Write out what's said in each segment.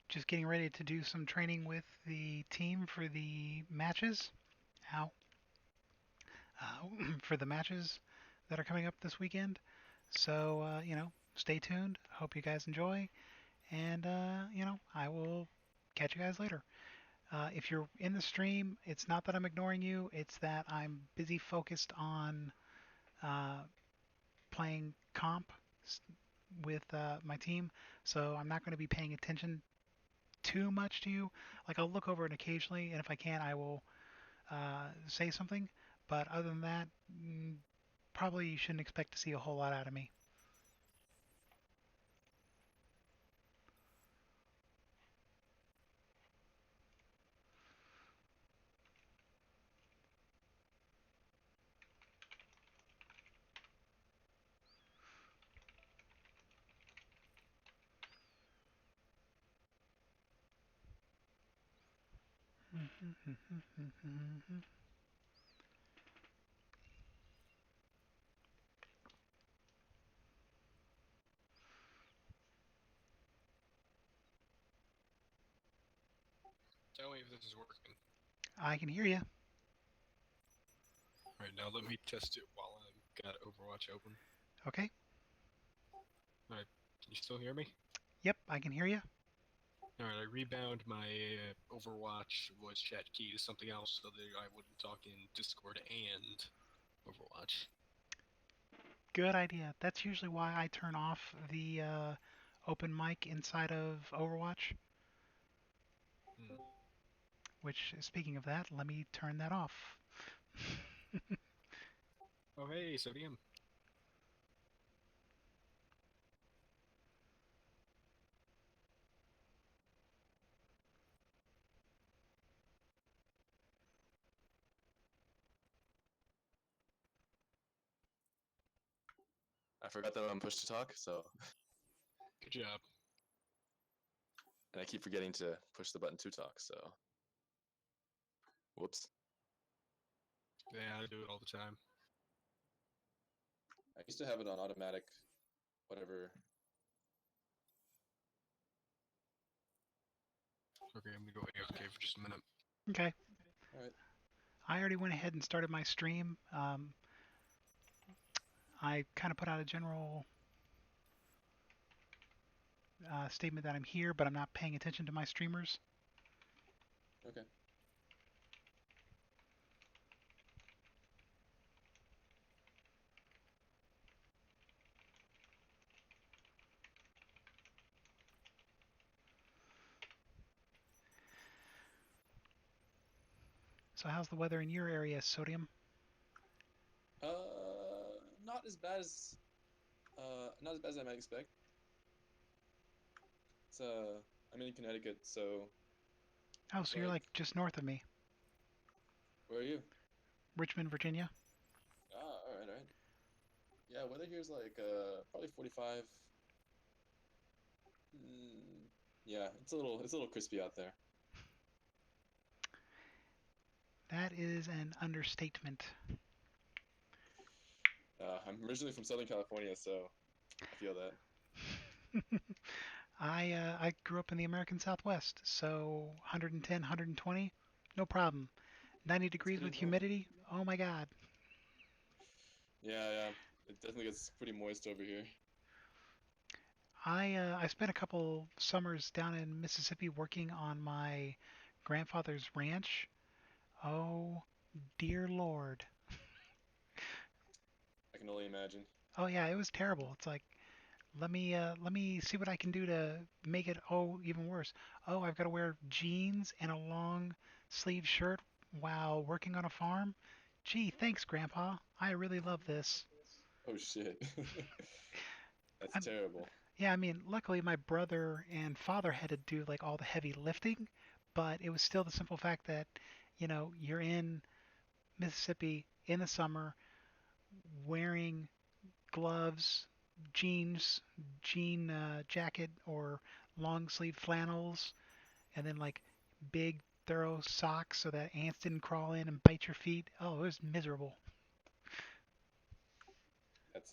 just getting ready to do some training with the team for the matches. Ow. For the matches that are coming up this weekend. So, stay tuned. Hope you guys enjoy. And, I will catch you guys later. If you're in the stream, it's not that I'm ignoring you, it's that I'm busy focused on uh, playing comp with my team. So I'm not going to be paying attention too much to you. Like, I'll look over it occasionally, and if I can, I will say something. But other than that, probably you shouldn't expect to see a whole lot out of me. Tell me if this is working. I can hear you. All right, now let me test it while I've got Overwatch open. Okay. All right, can you still hear me? Yep, I can hear you. All right, I rebound my Overwatch voice chat key to something else so that I wouldn't talk in Discord and Overwatch. Good idea. That's usually why I turn off the open mic inside of Overwatch. Hmm. Which, speaking of that, let me turn that off. Oh, hey, Sodium. I forgot that I'm push to talk, so Good job. and I keep forgetting to push the button to talk, so whoops. Yeah, I do it all the time. I used to have it on automatic, whatever. Okay, I'm gonna go AFK for just a minute. Okay. All right. I already went ahead and started my stream. I kind of put out a general statement that I'm here, but I'm not paying attention to my streamers. Okay. So, how's the weather in your area, Sodium? Not as bad as not as bad as I might expect. It's I'm in Connecticut, so Oh, it's so you're like, like just north of me, where are you? Richmond, Virginia. Ah, all right, all right. Yeah, weather here is like probably 45. Mm, yeah, it's a little crispy out there. That is an understatement. I'm originally from Southern California, so I feel that. I grew up in the American Southwest, so 110, 120, no problem. 90 It's degrees pretty with normal. humidity, oh my God. Yeah, yeah. It definitely gets pretty moist over here. I spent a couple summers down in Mississippi working on my grandfather's ranch. Oh dear Lord. I can only imagine. Oh yeah, it was terrible. It's like let me see what I can do to make it even worse. Oh, I've got to wear jeans and a long sleeve shirt while working on a farm. Gee, thanks, Grandpa. I really love this. Oh shit. That's I'm, terrible. yeah, I mean, luckily my brother and father had to do like all the heavy lifting, but it was still the simple fact that, you're in Mississippi in the summer wearing gloves, jeans, jean jacket or long sleeve flannels, and then like big thorough socks so that ants didn't crawl in and bite your feet. Oh, it was miserable. That's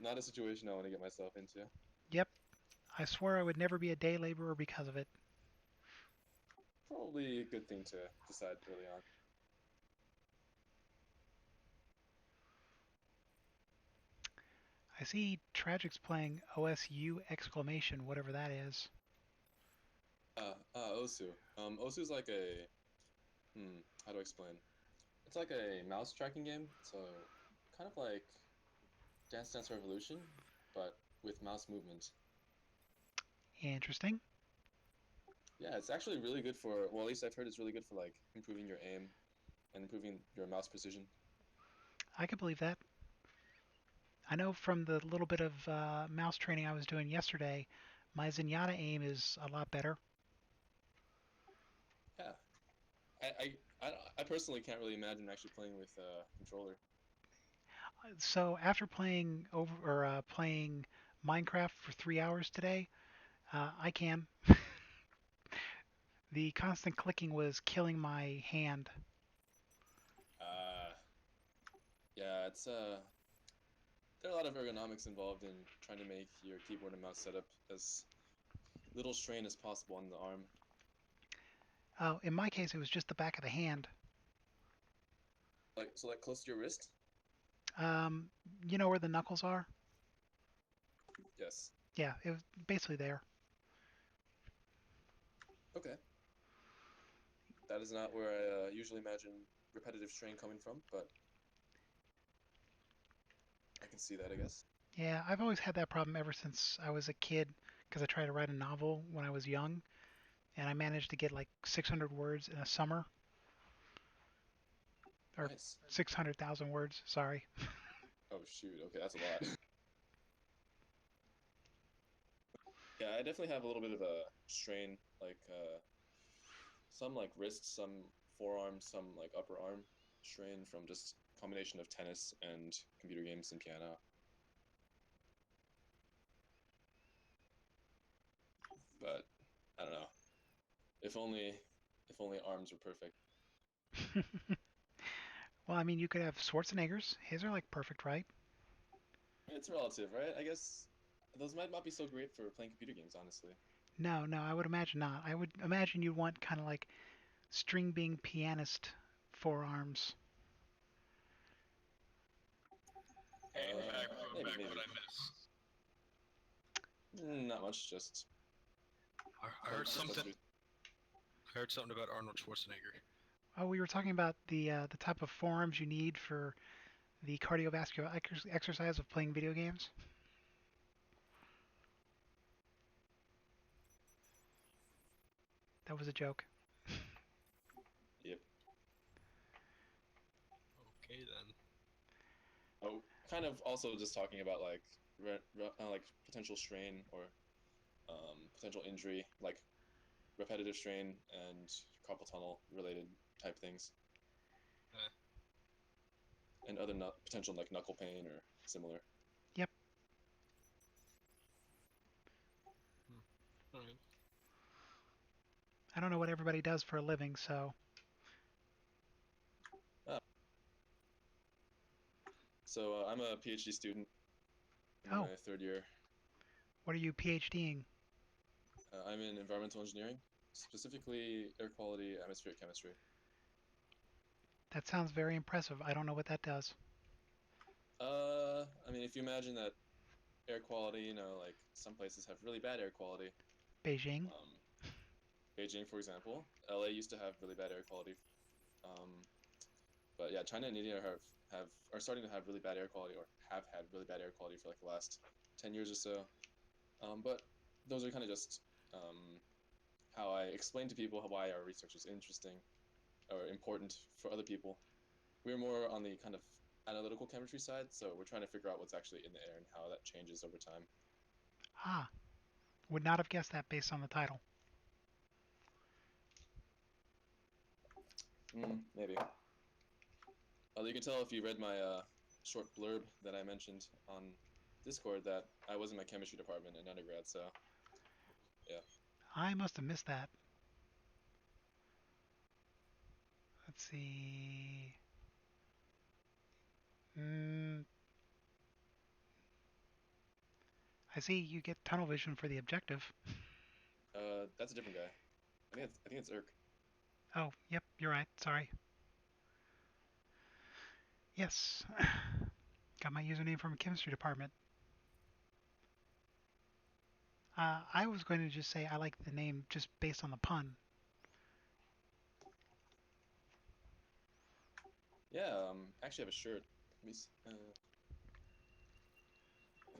not a situation I want to get myself into. Yep. I swore I would never be a day laborer because of it. Probably a good thing to decide early on. I see Tragic's playing OSU exclamation, whatever that is. Osu. Osu's like a how do I explain? It's like a mouse tracking game, so kind of like Dance Dance Revolution, but with mouse movement. Interesting. Yeah, it's actually really good for, well, at least I've heard it's really good for like improving your aim and improving your mouse precision. I could believe that. I know from the little bit of mouse training I was doing yesterday, my Zenyatta aim is a lot better. Yeah, I personally can't really imagine actually playing with a controller. So after playing Minecraft for 3 hours today, I can. The constant clicking was killing my hand. Uh, yeah, it's there are a lot of ergonomics involved in trying to make your keyboard and mouse setup as little strain as possible on the arm. In my case, it was just the back of the hand. Like so, like close to your wrist. Um, you know where the knuckles are? Yes. Yeah, it was basically there. Okay. That is not where I usually imagine repetitive strain coming from, but I can see that, I guess. Yeah, I've always had that problem ever since I was a kid because I tried to write a novel when I was young, and I managed to get like 600 words in a summer, or Nice. 600,000 words, sorry. Oh shoot. Okay, that's a lot. Yeah, I definitely have a little bit of a strain, like some like wrist, some forearm, some like upper arm strain from just combination of tennis and computer games and piano. But I don't know. If only arms were perfect. Well, I mean, you could have Schwarzenegger's. His are like perfect, right? It's relative, right? I guess those might not be so great for playing computer games, honestly. No, no, I would imagine not. I would imagine you want kind of like string being pianist forearms. Hey, Maybe, back what maybe. I miss. Not much. Just I heard close, something. closer. I heard something about Arnold Schwarzenegger. Oh, we were talking about the type of forearms you need for the cardiovascular exercise of playing video games. That was a joke. Yep. Okay then. Oh, kind of also just talking about like like potential strain or potential injury, like repetitive strain and carpal tunnel related type things, Uh, and other potential like knuckle pain or similar. Yep. Alright. I don't know what everybody does for a living, so. Ah, so I'm a PhD student in Oh, my third year. what are you PhDing? I'm in environmental engineering, specifically air quality, atmospheric chemistry. That sounds very impressive. I don't know what that does. I mean, if you imagine that air quality, like some places have really bad air quality. Beijing. Um, Beijing, for example, LA used to have really bad air quality. Um, but yeah, China and India have are starting to have really bad air quality or have had really bad air quality for like the last 10 years or so. But those are kind of just how I explain to people why our research is interesting or important for other people. We're more on the kind of analytical chemistry side, so we're trying to figure out what's actually in the air and how that changes over time. Ah, would not have guessed that based on the title. Maybe. You can tell if you read my short blurb that I mentioned on Discord that I was in my chemistry department in undergrad, so yeah. I must have missed that. Let's see. Mm, I see you get tunnel vision for the objective. That's a different guy. I think it's Irk. Oh, yep, you're right. Sorry. Yes. Got my username from a chemistry department. I was going to just say I like the name just based on the pun. Yeah. I actually have a shirt. Let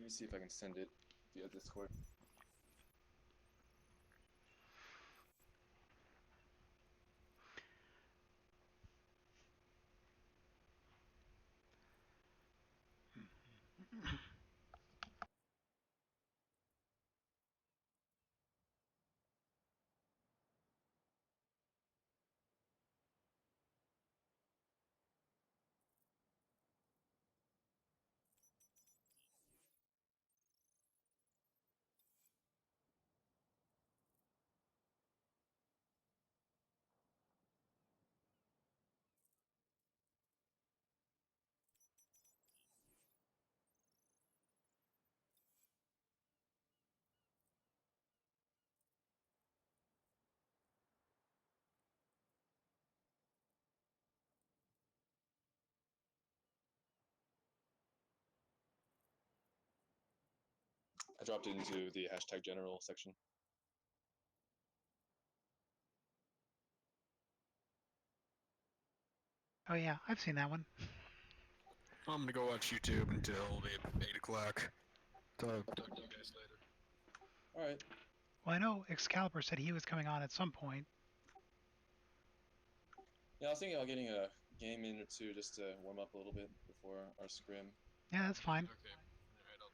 me see if I can send it via Discord. I dropped it into the hashtag general section. Oh yeah, I've seen that one. I'm gonna go watch YouTube until 8 o'clock. Talk to you guys later. All right. Well, I know Excalibur said he was coming on at some point. Yeah, I was thinking about getting a game in or two just to warm up a little bit before our scrim. Yeah, that's fine. Okay. Alright, I'll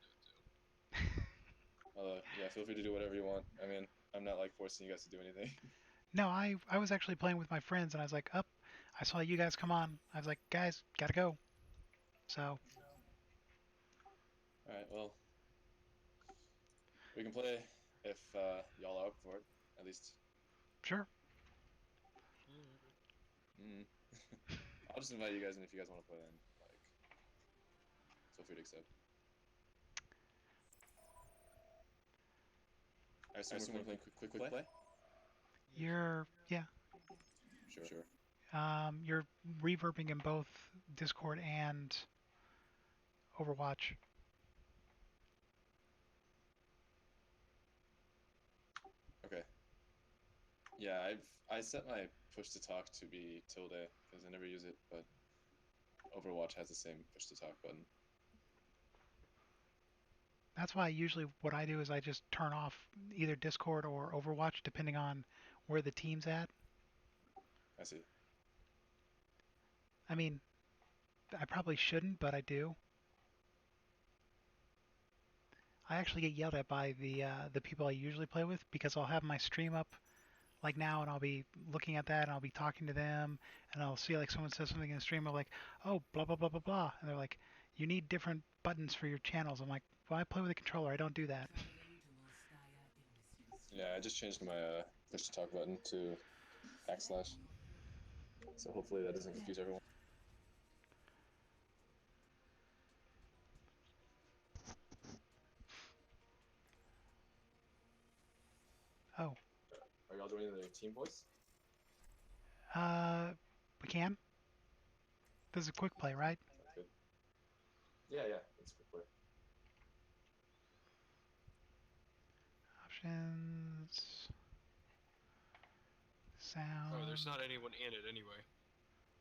do it too. Yeah, feel free to do whatever you want. I mean, I'm not like forcing you guys to do anything. No, I was actually playing with my friends and I was like, up. I saw you guys come on. I was like, guys, gotta go. So All right. Well, we can play if y'all are up for it. At least. sure. Mm. I'll just invite you guys in if you guys want to play. Then, like, feel free to accept. I assume we're playing quick play. Yeah. Sure. You're reverbing in both Discord and Overwatch. Okay. Yeah, I set my push to talk to be tilde because I never use it, but Overwatch has the same push to talk button. That's why usually what I do is I just turn off either Discord or Overwatch depending on where the team's at. I see. I mean, I probably shouldn't, but I do. I actually get yelled at by the people I usually play with because I'll have my stream up like now and I'll be looking at that and I'll be talking to them and I'll see like someone says something in the stream. I'm like, oh, blah blah blah blah blah, and they're like, you need different buttons for your channels. I'm like, well, I play with a controller. I don't do that. Yeah, I just changed my push to talk button to backslash. So hopefully that doesn't confuse everyone. Oh, Are y'all joining the team voice? we can. This is a quick play, right? Sounds good. Yeah, it's quick play. Options, Oh, there's sound. not anyone in it anyway.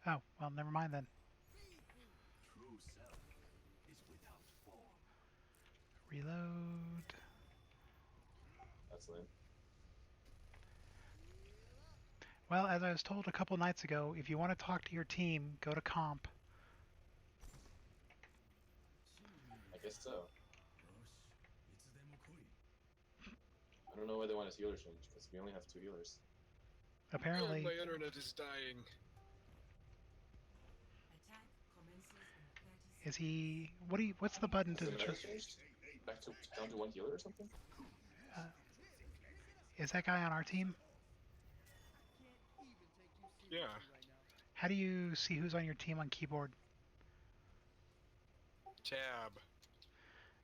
Oh, well, never mind then. True self is without form. Reload. That's lame. Well, as I was told a couple nights ago, if you want to talk to your team, go to comp. I guess so. I don't know why they want us healer change because we only have 2 healers. Apparently, My internet is dying. is he? What do you? What's the button Has to the deter? meta changed? Back to down to 1 healer or something? Uh, is that guy on our team? Yeah. How do you see who's on your team on keyboard? Tab.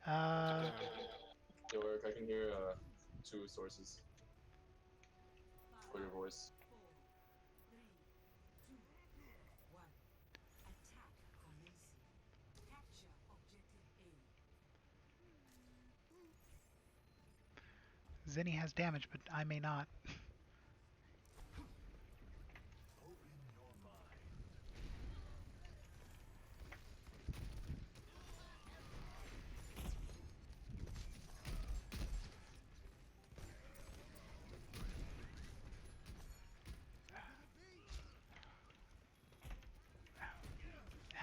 Uh, Down. They work. I can hear two sources for your voice. 4, 3, 2, 1. Attack commencing. Capture objective A. Zenny has damage, but I may not. Open your mind.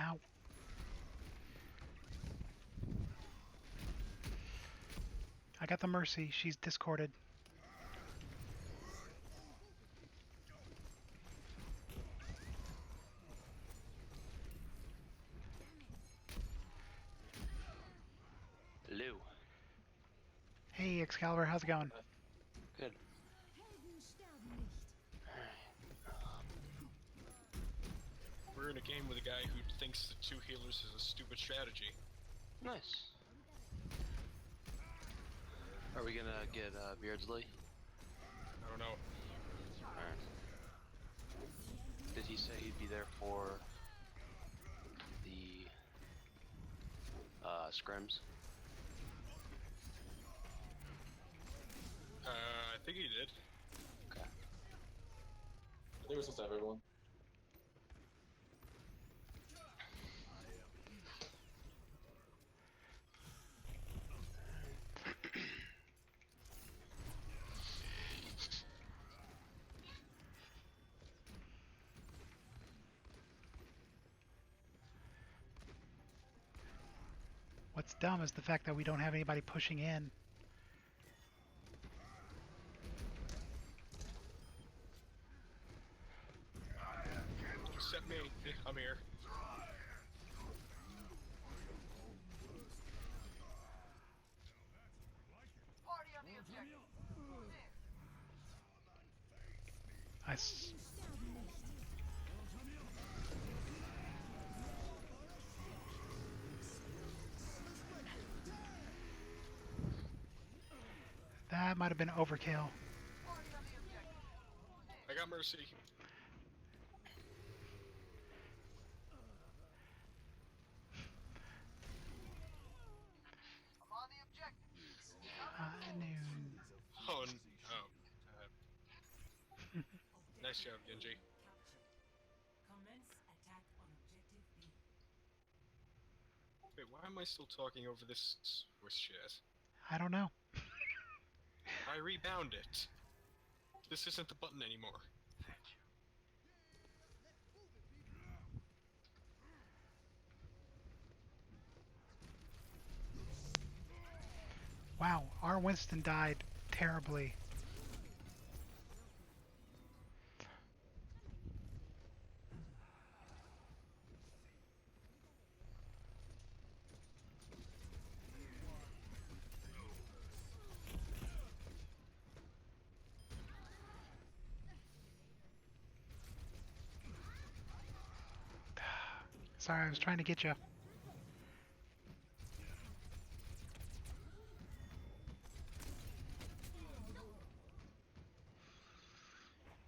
Ow. I got the Mercy. She's discorded. Hello. Hey, Excalibur, how's it going? Good. We're in a game with a guy who thinks that 2 healers is a stupid strategy. Nice. Are we gonna get Beardsley? I don't know. Alright. Did he say he'd be there for the scrims? I think he did. Okay. I think we're supposed to have everyone. What's dumb is the fact that we don't have anybody pushing in. Except me. I'm here. I s- That might have been overkill. I got Mercy. I knew. Oh, nice job, Genji. Capture. Commence attack on objective B. Wait, why am I still talking over this voice chat? I don't know. I rebound it. This isn't the button anymore. Wow, our Winston died terribly. Sorry, I was trying to get you.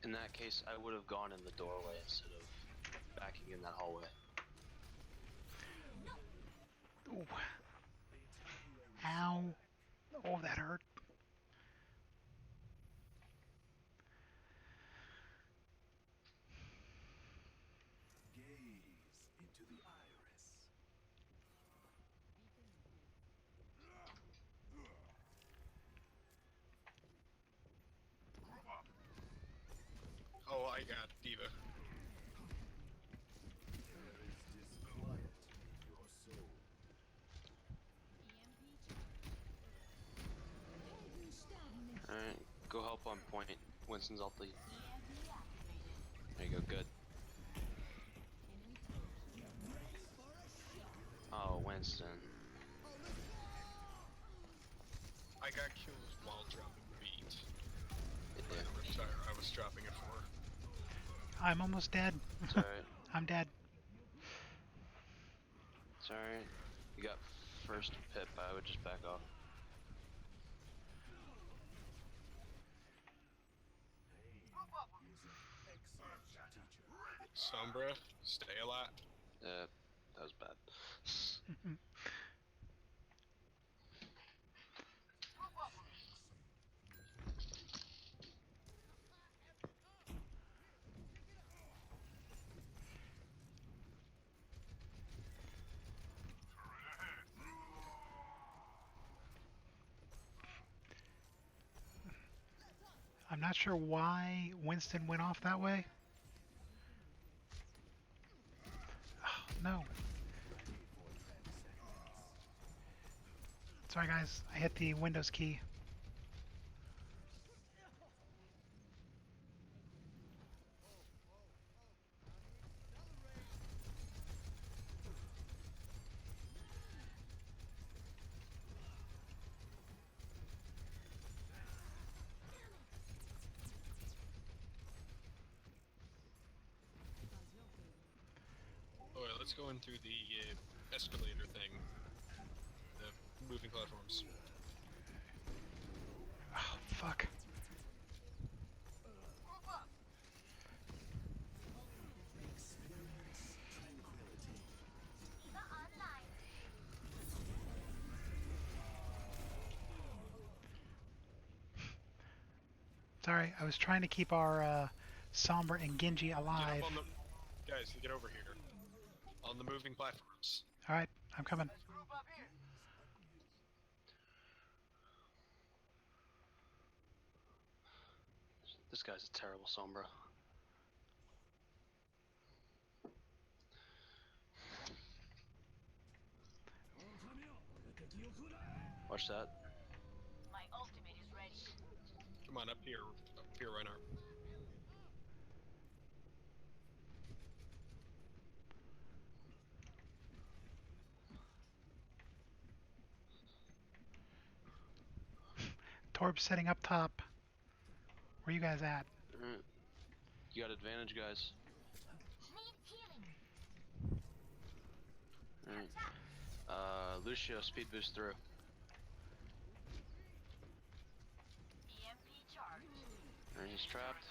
In that case, I would have gone in the doorway instead of backing in that hallway. Ooh. Ow. Oh, that hurt. Gaze into the iris. Oh, I got Diva. There is disquiet in your soul. Alright, go help on point. Winston's ulti. There you go, good. Oh, Winston. I got killed while dropping beat. Yeah, I was dropping it for. I'm almost dead. it's alright. I'm dead. It's alright. You got first pip, I would just back off. Sombra, stay alive. That was bad. I'm not sure why Winston went off that way. Oh, no. Sorry guys, I hit the Windows key. Alright, let's go in through the escalator thing. The moving platforms. Oh, fuck. Sorry, I was trying to keep our Sombra and Genji Get alive. up on the... Guys, get over here. On the moving platforms. Alright, I'm coming. This guy's a terrible Sombra. Watch that. My ultimate is ready. Come on, up here, Reinhardt. Torb's setting up top. Where you guys at? Alright. You got advantage, guys. Alright. Lucio, speed boost through. EMP charge. Alright, he's trapped.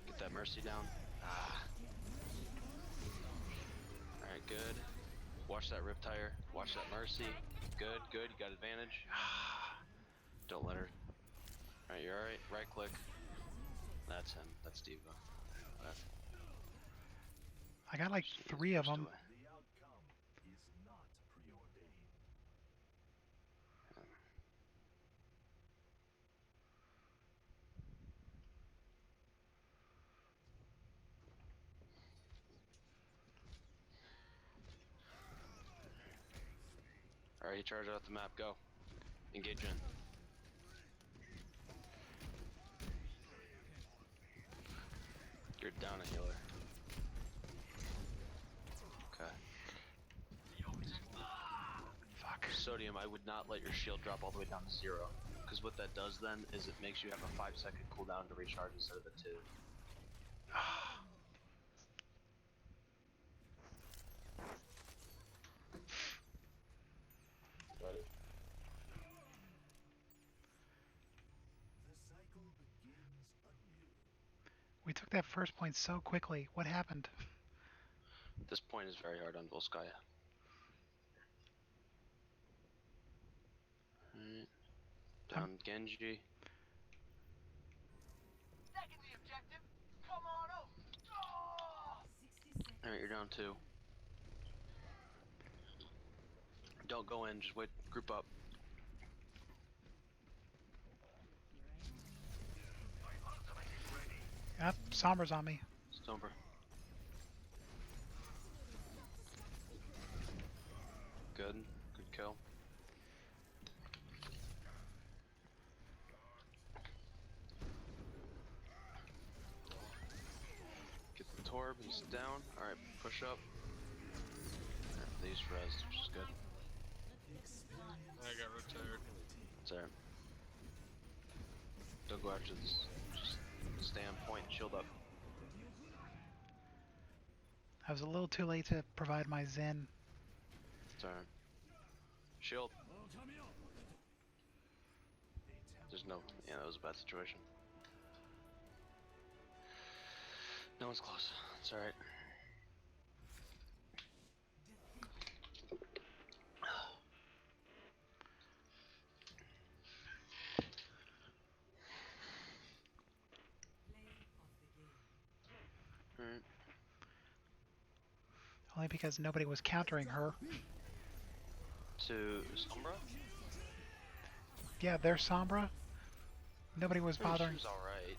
Get that Mercy down. Alright, good. Watch that Rip Tire. Watch that Mercy. Good, good. You got advantage. Don't let her. Alright, you're alright. Right click. That's him. That's Diva. I got like 3 of them. The outcome is not preordained. Alright, you charge out the map. Go. Engage in. You're down a healer. Okay. Fuck. Sodium, I would not let your shield drop all the way down to 0. Because what that does then is it makes you have a 5-second cooldown to recharge instead of a 2. Got it. The cycle begins anew. We took that first point so quickly. What happened? This point is very hard on Volskaya. Alright. Down Genji. Second the objective. Come on out. 60 seconds. Alright, you're down 2. Don't go in, just wait, group up. Yep, Sombra's on me. Stomper. Good, good kill. Get the Torb, he's down. Alright, push up. Alright, these res, which is good. I got retired. It's alright. Don't go after this. Just stay on point, shield up. I was a little too late to provide my Zen. It's alright. Shield. There's no. Yeah, that was a bad situation. No one's close. It's alright. Alright. Only because nobody was countering her. To Sombra? Yeah, there's Sombra. Nobody was I mean, she bothering. was alright.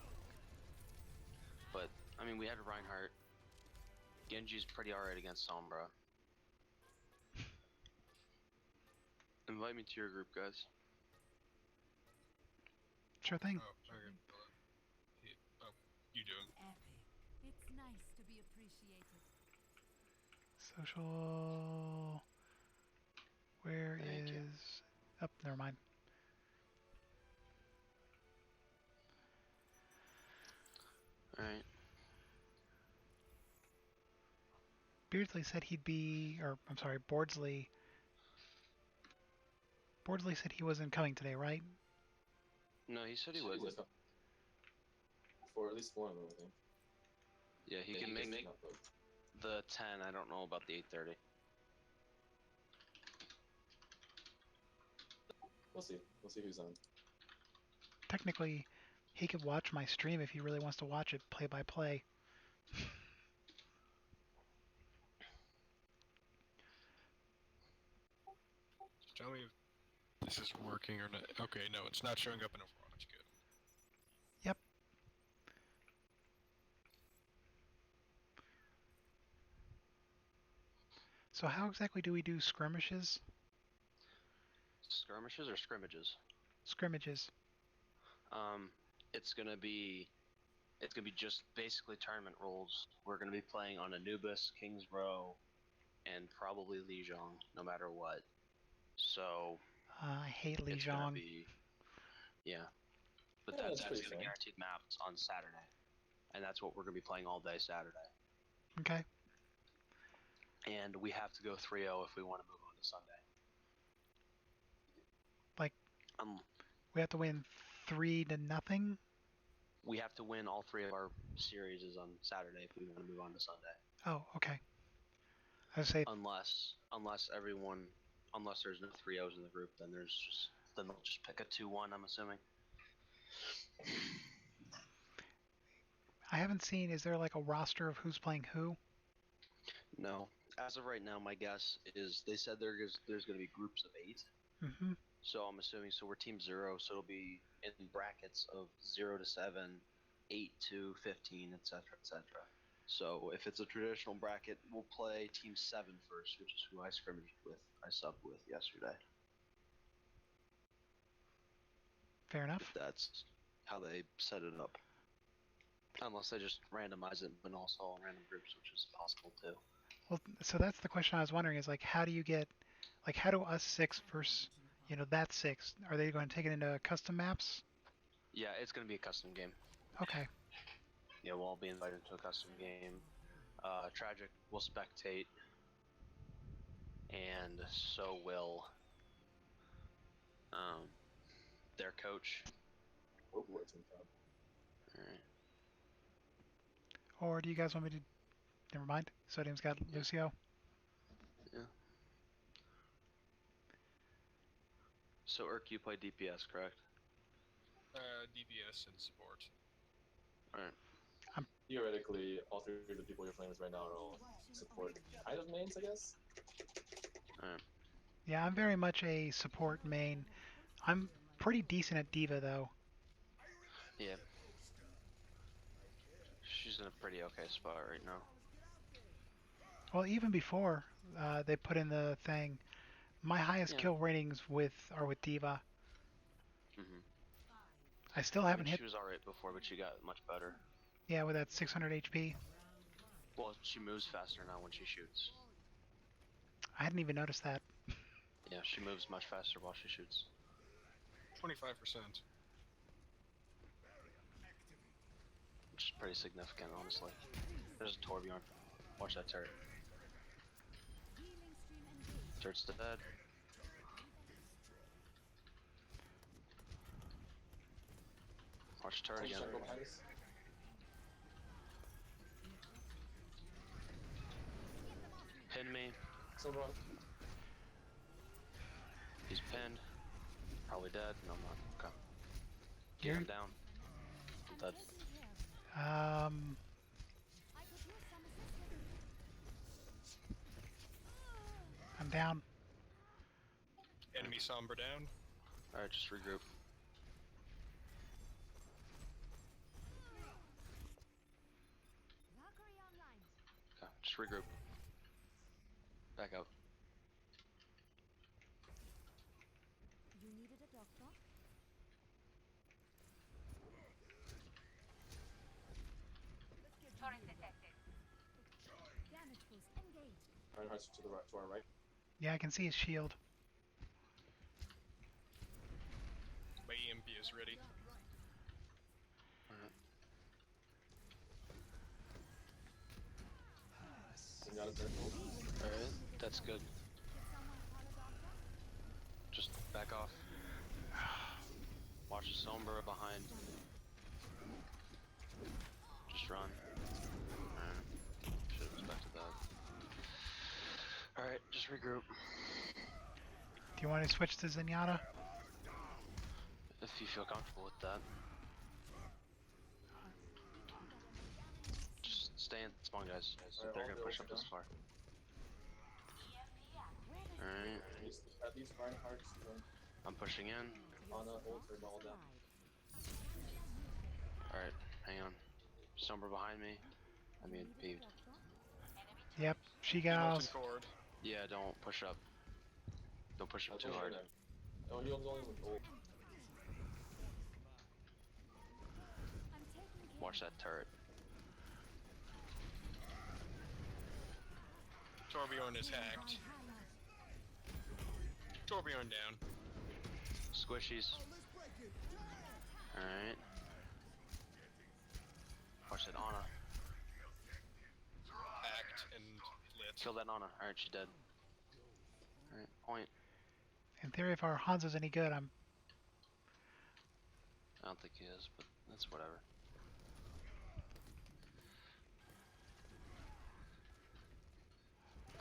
But, I mean, we had Reinhardt. Genji's pretty alright against Sombra. Invite me to your group, guys. Sure thing. Oh, okay. Oh, you do it. Epic. It's nice to be appreciated. Social. Where Thank you. is? Oh, never mind. Alright. Beardsley said he'd be, or I'm sorry, Bordsley. Bordsley said he wasn't coming today, right? No, he said he would. For at least one of them, I think. Yeah, he Yeah, can make not both. the 10. I don't know about the 8:30. We'll see. We'll see who's on. Technically, he could watch my stream if he really wants to watch it play by play. Tell me if this is working or not. Okay, no, it's not showing up in Overwatch. Good. Yep. So how exactly do we do skirmishes? Skirmishes or scrimmages? Scrimmages. Um, it's gonna be just basically tournament rules. We're gonna be playing on Anubis, Kings Row, and probably Lijiang, no matter what. So I hate it's gonna Lijiang. be, yeah. But Yeah, that's that's pretty gonna be fun. guaranteed maps on Saturday, and that's what we're gonna be playing all day Saturday. Okay. And we have to go 3-0 if we want to move on to Sunday. Like, Um, we have to win 3-0. we have to win all 3 of our series on Saturday if we want to move on to Sunday. Oh, okay. I say Unless there's no 3-0s in the group, then they'll just pick a 2-1. I'm assuming. I haven't seen. Is there like a roster of who's playing who? No, as of right now, my guess is they said there's going to be groups of 8. Mm-hmm. So I'm assuming we're team 0, so it'll be in brackets of 0 to 7, 8 to 15, etc., etc. So if it's a traditional bracket, we'll play team 7 first, which is who I subbed with yesterday. Fair enough. If that's how they set it up. Unless they just randomize it and also all random groups, which is possible too. Well, so that's the question I was wondering is like, how do you get, like, how do us 6 versus, that 6? Are they going to take it into custom maps? Yeah, it's going to be a custom game. Okay. Yeah, we'll all be invited to a custom game. Tragic will spectate, and so will their coach. Overwatch in top. Alright. Or do you guys want me to? Never mind. Sodium's got Yeah. Lucio. Yeah. So Urk, you play DPS, correct? DPS and support. Alright. Theoretically, all 3 of the people you're playing with right now are all support kind of mains, I guess. Alright. Yeah, I'm very much a support main. I'm pretty decent at Diva though. Yeah. She's in a pretty okay spot right now. Well, even before they put in the thing, my highest kill ratings are with Diva. Mm-hmm. I still haven't hit. She was alright before, but she got much better. Yeah, with that 600 HP. Well, she moves faster now when she shoots. I hadn't even noticed that. Yeah, she moves much faster while she shoots. 25%. Which is pretty significant, honestly. There's a Torbjorn. Watch that turret. Turret's dead. Watch turret again. Jungle behind us. Sombra on. He's pinned. Probably dead. No, I'm not. Okay. Yeah, You're- I'm down. I'm dead. Taking care. Um, I could use some assistance. I'm down. Enemy Sombra down. Alright, just regroup. Valkyrie online. Okay, just regroup. Back out. You needed a doctor? Turret detected. Damage boost engaged. Reinhardt's to the right, to our right. Yeah, I can see his shield. My EMP is ready. Zenyatta's there. Alright, that's good. Did someone call a doctor? Just back off. Watch the Sombra behind. Just run. Alright. Should've expected that. Alright, just regroup. Do you want to switch to Zenyatta? If you feel comfortable with that. Just stay in spawn, guys. Alright, They're all gonna the push ults up are this down. far. Alright, At least Reinhardt's I'm pushing in. on a ult or all down. Alright, hang on. Sombra behind me. I mean, peeved. Yep, she Molten goes. Cord. Yeah, don't push up. Don't push up That's too all hard. right. Oh, he was only with ult. I'm taking care. Watch that turret. Torbjorn is hacked. Torbjorn down. Squishies. Alright. Watch that Ana. Hacked and lit. Kill that Ana. Alright, she's dead. Alright, point. In theory, if our Hanzo's any good, I'm. I don't think he is, but that's whatever.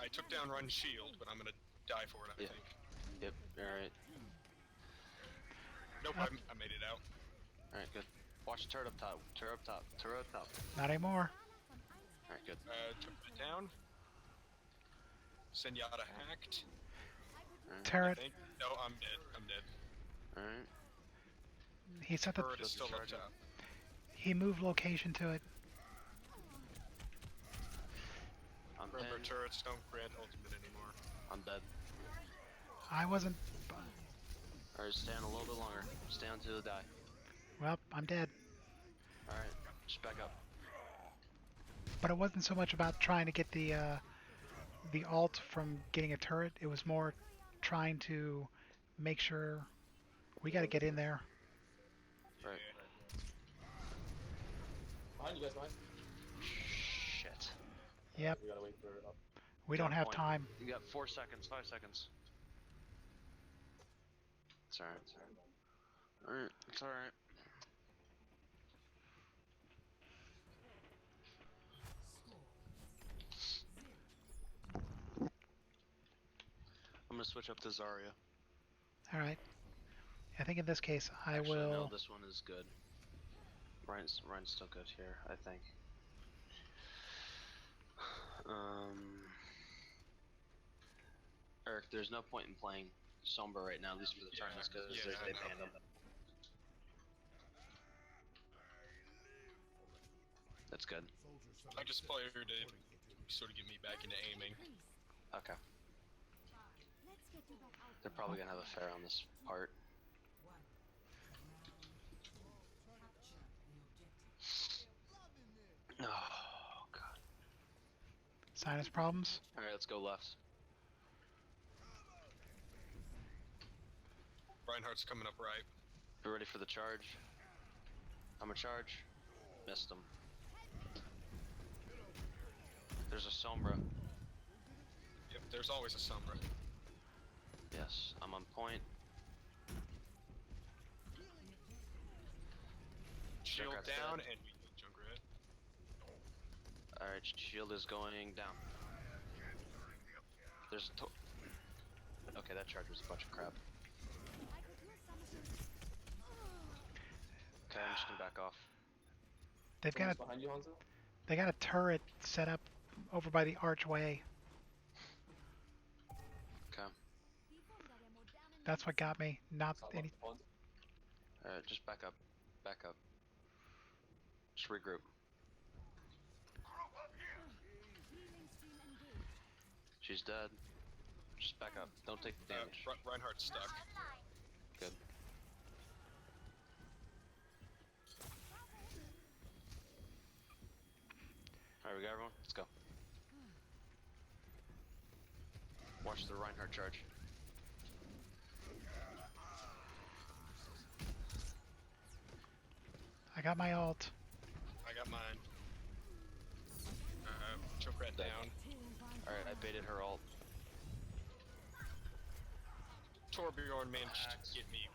I took down Run Shield, but I'm gonna die for it, I Yeah. think. Yep, alright. Nope, I made it out. Alright, good. Watch the turret up top. Turret up top. Turret up top. Not anymore. Alright, good. Took it down. Zenyatta hacked. Alright. I Turret. think. No, I'm dead. I'm dead. Alright. He set the. Turret is still up charge top. He moved location to it. I'm Remember, pinned. turrets don't grant ultimate anymore. I'm dead. I wasn't. Alright, stand a little bit longer. Stay until you die. Well, I'm dead. Alright, just back up. But it wasn't so much about trying to get the alt from getting a turret. It was more trying to make sure we got to get in there. Right. Behind you guys, behind. Shit. Yep, We gotta wait for it up. we don't Got a have point. time. You got 4 seconds, 5 seconds. It's alright. Alright, it's alright. I'm gonna switch up to Zarya. All right. I think in this case, I Actually, will. no, this one is good. Ryan's still good here, I think. Eric, there's no point in playing Sombra right now, at least for the Yeah, tournaments, because yeah, I they know. banned them. That's good. I just played her to sort of get me back into aiming. Okay. Let's get you back out. They're probably gonna have a fair on this part. Oh, God. Sinus problems. Alright, let's go left. Reinhardt's coming up right. Be ready for the charge. I'm a charge. Missed him. There's a Sombra. Yep, there's always a Sombra. Yes, I'm on point. Shield Junkrat's down, dead. and we kill Junkrat. Alright, shield is going down. There's a okay, that charge was a bunch of crap. I could use some assistance. Okay, I'm just gonna back off. They've got Someone's a behind you, Hanzo? they got a turret set up over by the archway. Okay. Diffonderemo damage. That's what got me. Not Stop any. on. Alright, just back up. Back up. Just regroup. Healing stream engaged. She's dead. Just back up. Don't take the damage. Reinhardt's stuck. Good. Alright, we got everyone? Let's go. Watch the Reinhardt charge. I got my ult. I got mine. Junkrat down. Alright, I baited her ult. Torbjorn managed to get me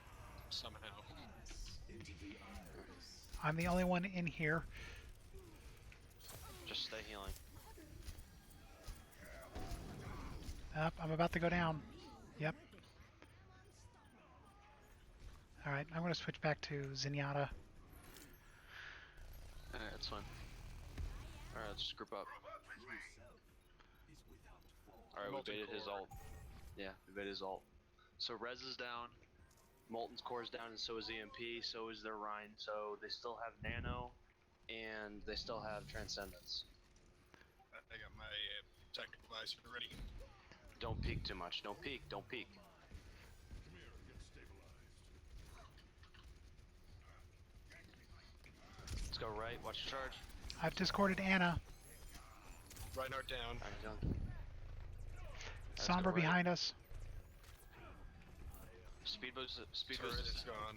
somehow. I'm the only one in here. Just stay healing. Up, I'm about to go down. Yep. Alright, I'm going to switch back to Zenyatta. Alright, that's fine. Alright, let's just group up. Alright, we baited his ult. Yeah, we baited his ult. So Rez is down, Molten's core is down, and so is EMP, so is their Rhine. So they still have Nano, and they still have Transcendence. I got my technical visor ready. Don't peek too much. Don't peek. Don't peek. Let's go right. Watch the charge. I've discorded Anna. Reinhardt down. Alright, done. Let's go Sombra right. behind us. Speed boost. Speed Turret boost. is gone.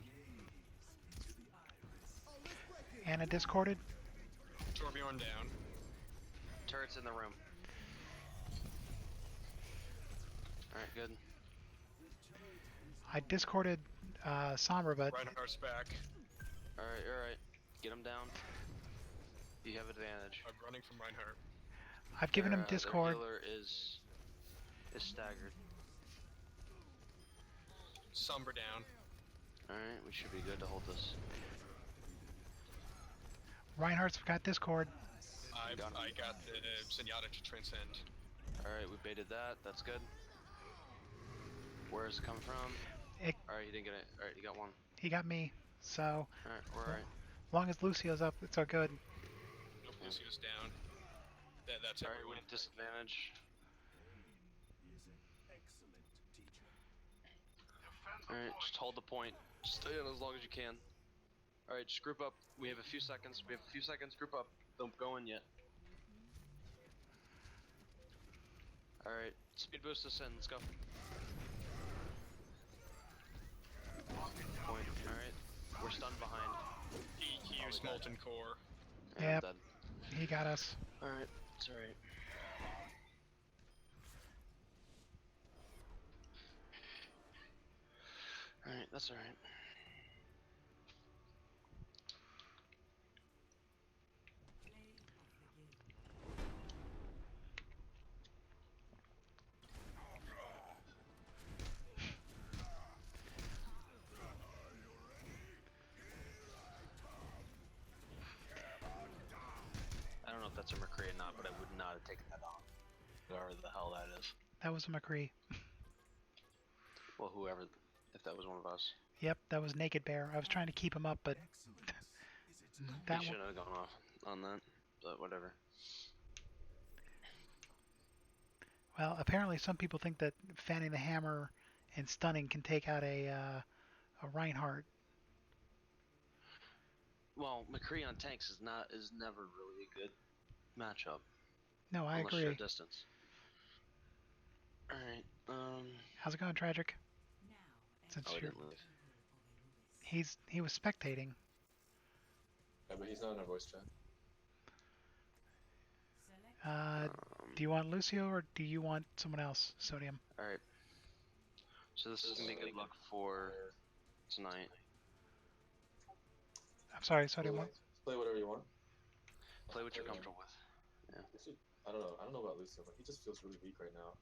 Anna discorded. Torbjorn down. Turret's in the room. Alright, good. I discorded Sombra, but Reinhardt's back. Alright, alright. Get him down. You have advantage. I'm running from Reinhardt. I've given him Their discord. healer is staggered. Sombra down. Alright, we should be good to hold this. Reinhardt's got discord. I Got him. got the Zenyatta to transcend. Alright, we baited that. That's good. Where is it coming from? It- Alright, he didn't get it. Alright, he got one. He got me. So, Alright, we're alright. as long as Lucio's up, it's all good. Nope, Lucio's down. That's Alright, we everyone. have disadvantage. Alright, just hold the point. Just stay in as long as you can. Alright, just group up. We have a few seconds. We have a few seconds. Group up. Don't go in yet. Alright, speed boost us in. Let's go. Point. Alright. We're stunned behind. He used Molten Core. And I'm Yep. dead. He got us. Alright, it's alright. Alright, that's alright. I don't know if that's a McCree or not, but I would not have taken that on. Whatever the hell that is. That was a McCree. Well, whoever, if that was one of us. Yep, that was Naked Bear. I was trying to keep him up, but that He one, shouldn't have gone off on that, but whatever. well, apparently some people think that fanning the hammer and stunning can take out a Reinhardt. Well, McCree on tanks is never really a good matchup. No, I unless agree. you're distance. Alright, How's it going, Tragic? Since oh, I you're, didn't leave. he was spectating. Yeah, but he's not in our voice chat. Do you want Lucio or do you want someone else? Sodium. Alright. So this is gonna be a good luck for tonight. I'm sorry, Sodium. What? Play whatever you want. Play what you're comfortable with. I don't know. I don't know about Lucio, but he just feels really weak right now.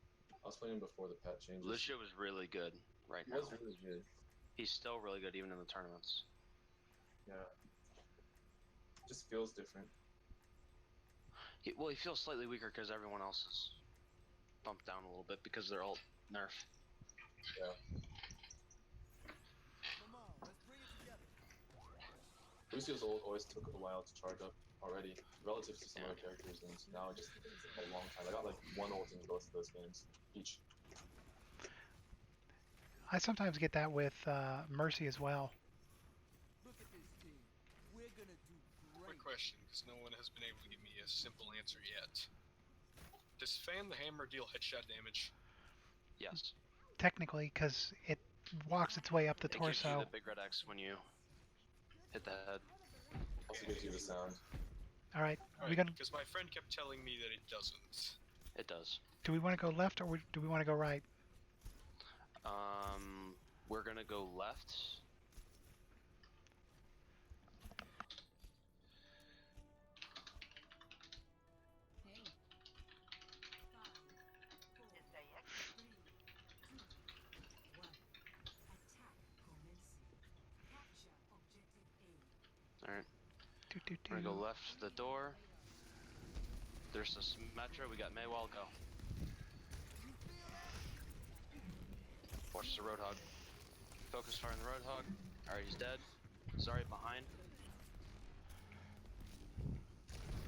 I was playing him before the patch changes. Lucio was really good right He now. was really good. He's still really good even in the tournaments. Yeah. Just feels different. Well, he feels slightly weaker because everyone else is bumped down a little bit because they're all nerf. Yeah. Come on, let's bring it together. Lucio's ult always took a while to charge up already, relative to some Yeah. other characters, and now it just takes a long time. I got like one ult in both of those games each. I sometimes get that with Mercy as well. Look at this team. We're gonna do Quick great. question, because no one has been able to give me a simple answer yet. Does Fan the Hammer deal headshot damage? Yes. Technically, because it walks its way up the It gives you torso. the big red X when you hit the head. Also gives you the sound. All right, we Alright, gonna because my friend kept telling me that it doesn't. It does. do we want to go left or do we want to go right? We're gonna go left. Alright. We're gonna go left the door. There's a Symmetra, we got Maywall, go. Watch the Roadhog. Focus fire on the Roadhog. Alright, he's dead. Sorry, behind.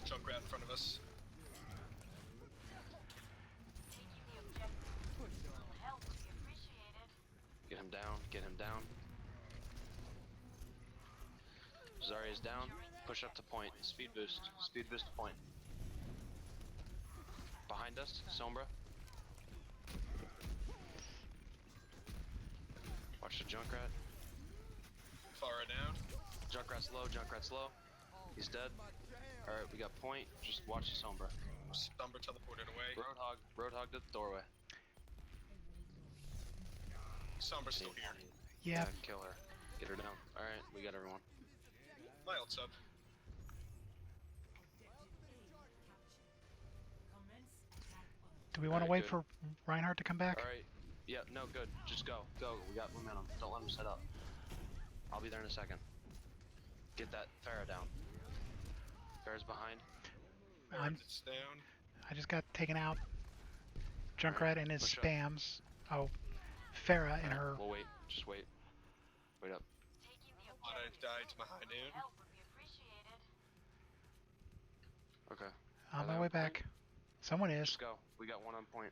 Junkrat in front of us. Get him down, get him down. Zarya's down. Push up to point. Speed boost. Speed boost to point. Behind us, Sombra. Watch the Junkrat. Fara down. Junkrat's low, Junkrat's low. He's dead. Alright, we got point. Just watch the Sombra. Sombra teleported away. Roadhog. Roadhog to the doorway. Sombra's still here. Yeah. Kill her. Get her down. Alright, we got everyone. My ult's up. Do we want to Alright, wait good. for Reinhardt to come back? Alright. Yeah, no, good. Just go. Go. We got momentum. Don't let him set up. I'll be there in a second. Get that Pharah down. Pharah's behind. It's down. I just got taken out. Junkrat and his push up. spams. Oh, Farah and Alright, her. we'll wait. Just wait. Wait up. Thought I died to my high noon. Okay. On Are they my on way point? back. Someone is. Just go. We got one on point.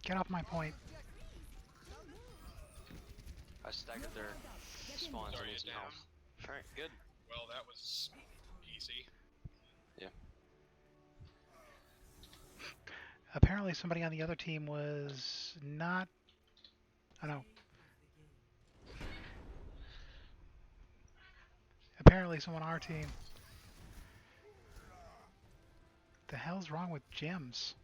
Get off my point. I staggered their spawns. I Zarya need some down. health. Alright, good. Well, that was easy. Apparently somebody on the other team was not... Oh no. Apparently someone on our team. The hell's wrong with gems?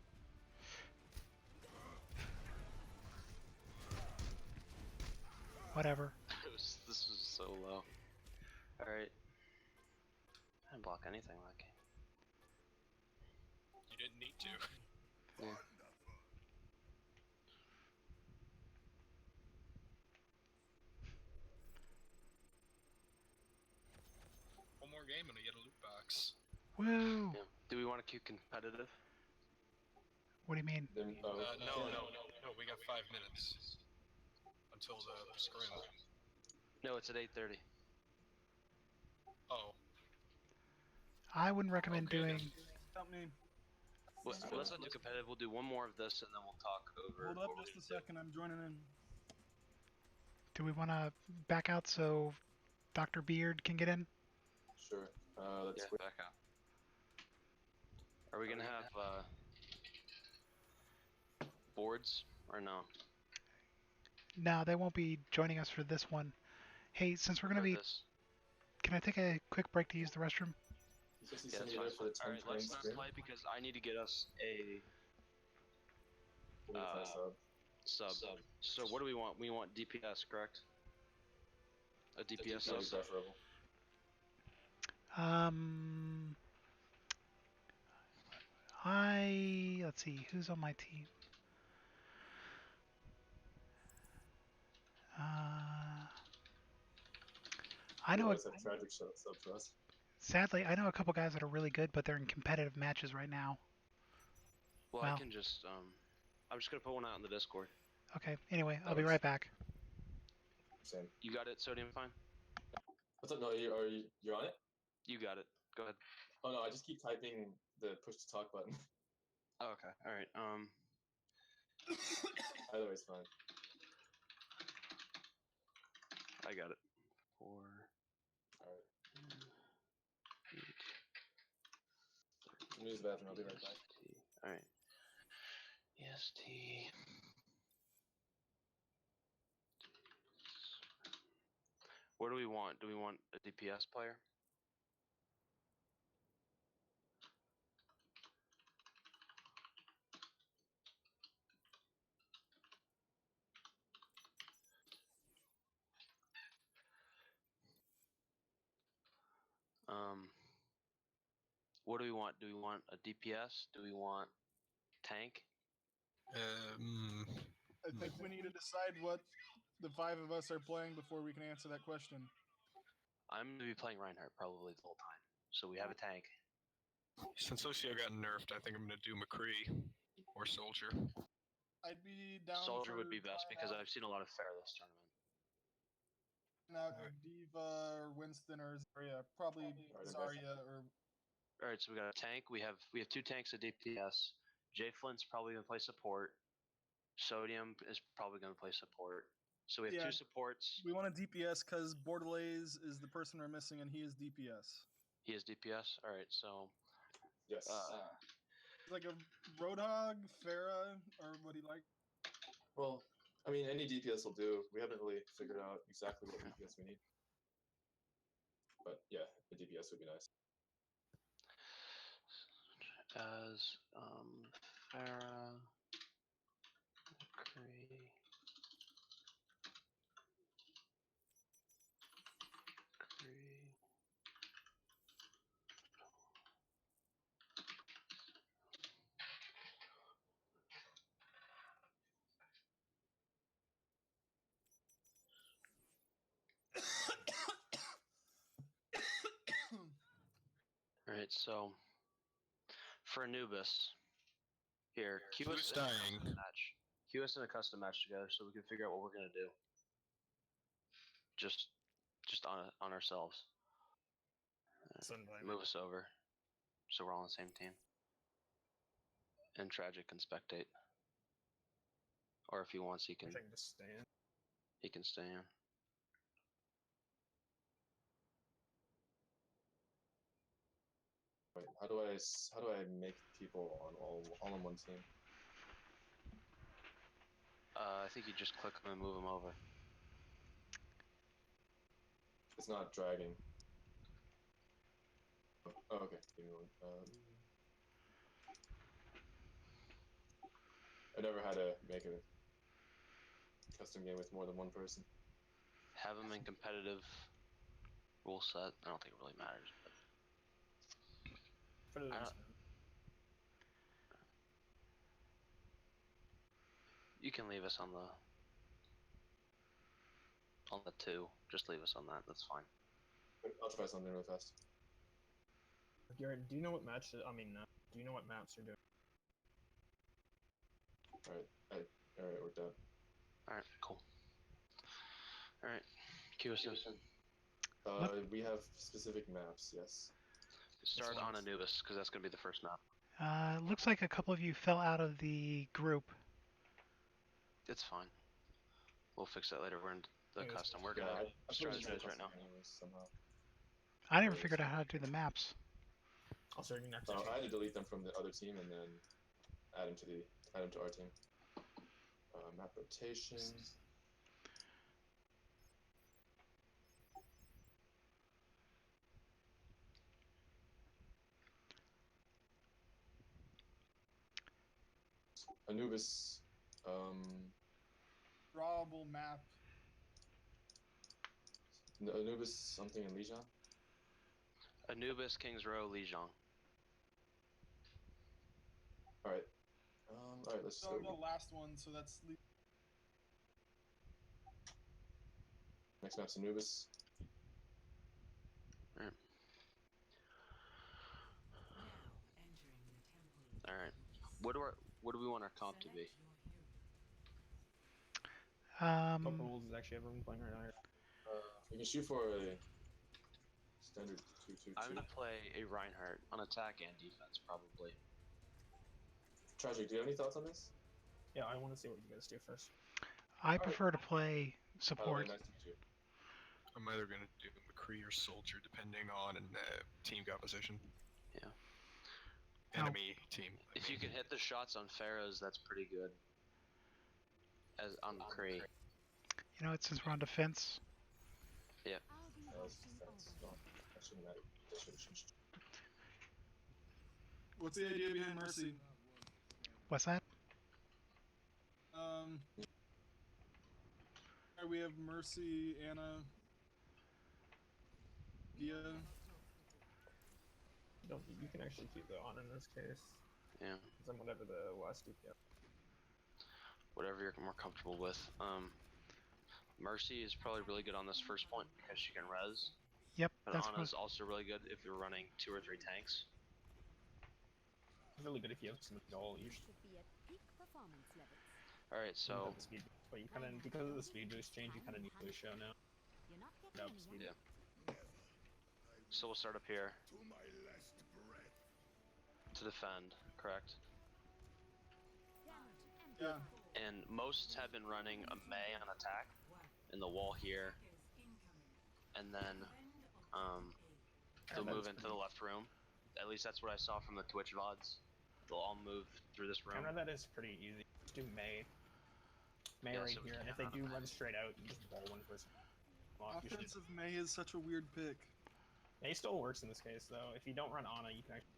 Whatever. This was so low. Alright. I didn't block anything that game. You didn't need to. Yeah. One more game and I get a loot box. Woo! Yeah. Do we want to keep competitive? What do you mean? Then, No, we got 5 minutes. Until the scrim. No, it's at 8:30. Oh. I wouldn't recommend Okay, doing... then. Help me. Let's not do competitive. We'll do one more of this and then we'll talk over. Hold up what we're just a gonna do. second, I'm joining in. Do we want to back out so Dr. Beard can get in? sure. Let's Yeah, wait. back out. Are we gonna have boards or no? No, they won't be joining us for this one. Hey, since we're going to For be... this? Can I take a quick break to use the restroom? So Yeah, that's there fine. for the 10 Alright, let's not sprint. play because I need to get us a We'll wait for a sub. sub. So what do we want? We want DPS, correct? A DPS That'd be sus? preferable. Um, let's see, who's on my team? I We know, always have tragic sub for us. sadly, I know a couple guys that are really good, but they're in competitive matches right now. Well, I Well, can just I'm just gonna put one out in the Discord. okay. Anyway, I'll That be works. right back. Same. You got it, Sodium Fine? What's up? No, you're on it? You got it. Go ahead. Oh no, I just keep typing the push to talk button. Oh, okay. All right. Either way's fine. I got it. 4. All right. I'm gonna use the bathroom. I'll be right back. All right. EST. What do we want? Do we want a DPS player? What do we want? Do we want a DPS? Do we want tank? I think we need to decide what the 5 of us are playing before we can answer that question. I'm gonna be playing Reinhardt probably the whole time. So we have a tank. Since Lucio got nerfed, I think I'm gonna do McCree or Soldier. I'd be down Soldier for would be best trying because out, I've seen a lot of Fair this tournament. a Diva or Winston or Zarya. Probably Alright, I'm back. Zarya or All right, so we got a tank. We have 2 tanks of DPS. Jay Flint's probably gonna play support. Sodium is probably gonna play support. So we have Yeah. 2 supports. we want a DPS because Bordelaise is the person we're missing and he is DPS. He is DPS. All right, so Yes. Like a Roadhog, Farah, or what do you like? Well, I mean, any DPS will do. We haven't really figured out exactly what DPS we need. But yeah, a DPS would be nice. as Farah, McCree, Cree. All right, so for Anubis, here, queue Who's us in a dying? custom match. Queue us in a custom match together so we can figure out what we're gonna do. Just on ourselves. Move us over, so we're all on the same team. And Tragic can spectate, or if he wants, he can. just stand. He can stay in. Wait, how do I make people on all on one team? I think you just click them and move them over. It's not dragging. Oh, okay. Give me one. I never had to make a custom game with more than one person. Have them in competitive rule set. I don't think it really matters, but you can leave us on the 2. Just leave us on that. That's fine. I'll try something really fast. Garrett, do you know what match? I mean, do you know what maps you're doing? Alright, it worked out. All right, cool. All right, queue us in. We have specific maps, yes. Start on Anubis because that's gonna be the first map. Looks like a couple of you fell out of the group. It's fine. We'll fix that later. We're in the Anyways, custom. We're Yeah, gonna I start put as it is right now. anyways, somehow. I never figured out how to do the maps. I'll start you next. I had to delete them from the other team and then add them to our team. Map rotation. Anubis. Drawable map. Anubis something in Lijiang. Anubis, King's Row, Lijiang. All right. All right. Let's just So go. the last one, so that's Next map's Anubis. All right. What do we want our comp to be? What Um, rules is actually everyone playing right now? We can shoot for a standard 2-2-2. I'm gonna play a Reinhardt on attack and defense probably. Tragic, do you have any thoughts on this? Yeah, I want to see what you guys do first. I Alright. prefer to play By the way, support. nice to meet you. I'm either gonna do McCree or Soldier, depending on team composition. Yeah. Enemy team. If you can hit the shots on Pharaohs, that's pretty good. As on McCree. You know, since we're on defense, I'll be That was watching defense. over. No, that shouldn't matter. That should have changed. what's the idea behind Mercy? what's that? We have Mercy, Anna, Gia. You can actually keep the on in this case. Yeah. Then whatever the last DPS. Whatever you're more comfortable with. Mercy is probably really good on this first point because she can res. Yep, But that's what. Ana's also really good if you're running 2 or 3 tanks. It's really good if you have some goal. You should Should be at peak performance levels. Alright, so have the speed boost, but you kind of because of the speed boost change, you kind of need Lucio now. You're not No, getting speed. anywhere. Yeah. So we'll start up here To my last breath. to defend, correct? Yeah. And most have been running a Mei on attack in the wall here, and then they'll move into the left room. At least that's what I saw from the Twitch VODs. They'll all move through this room. Counter that is pretty easy. Just do May. May Yeah, right so we here, can and if they counter do that. run straight out, you just ball one person. Offensive May is such a weird pick. May still works in this case though. If you don't run Ana, you can actually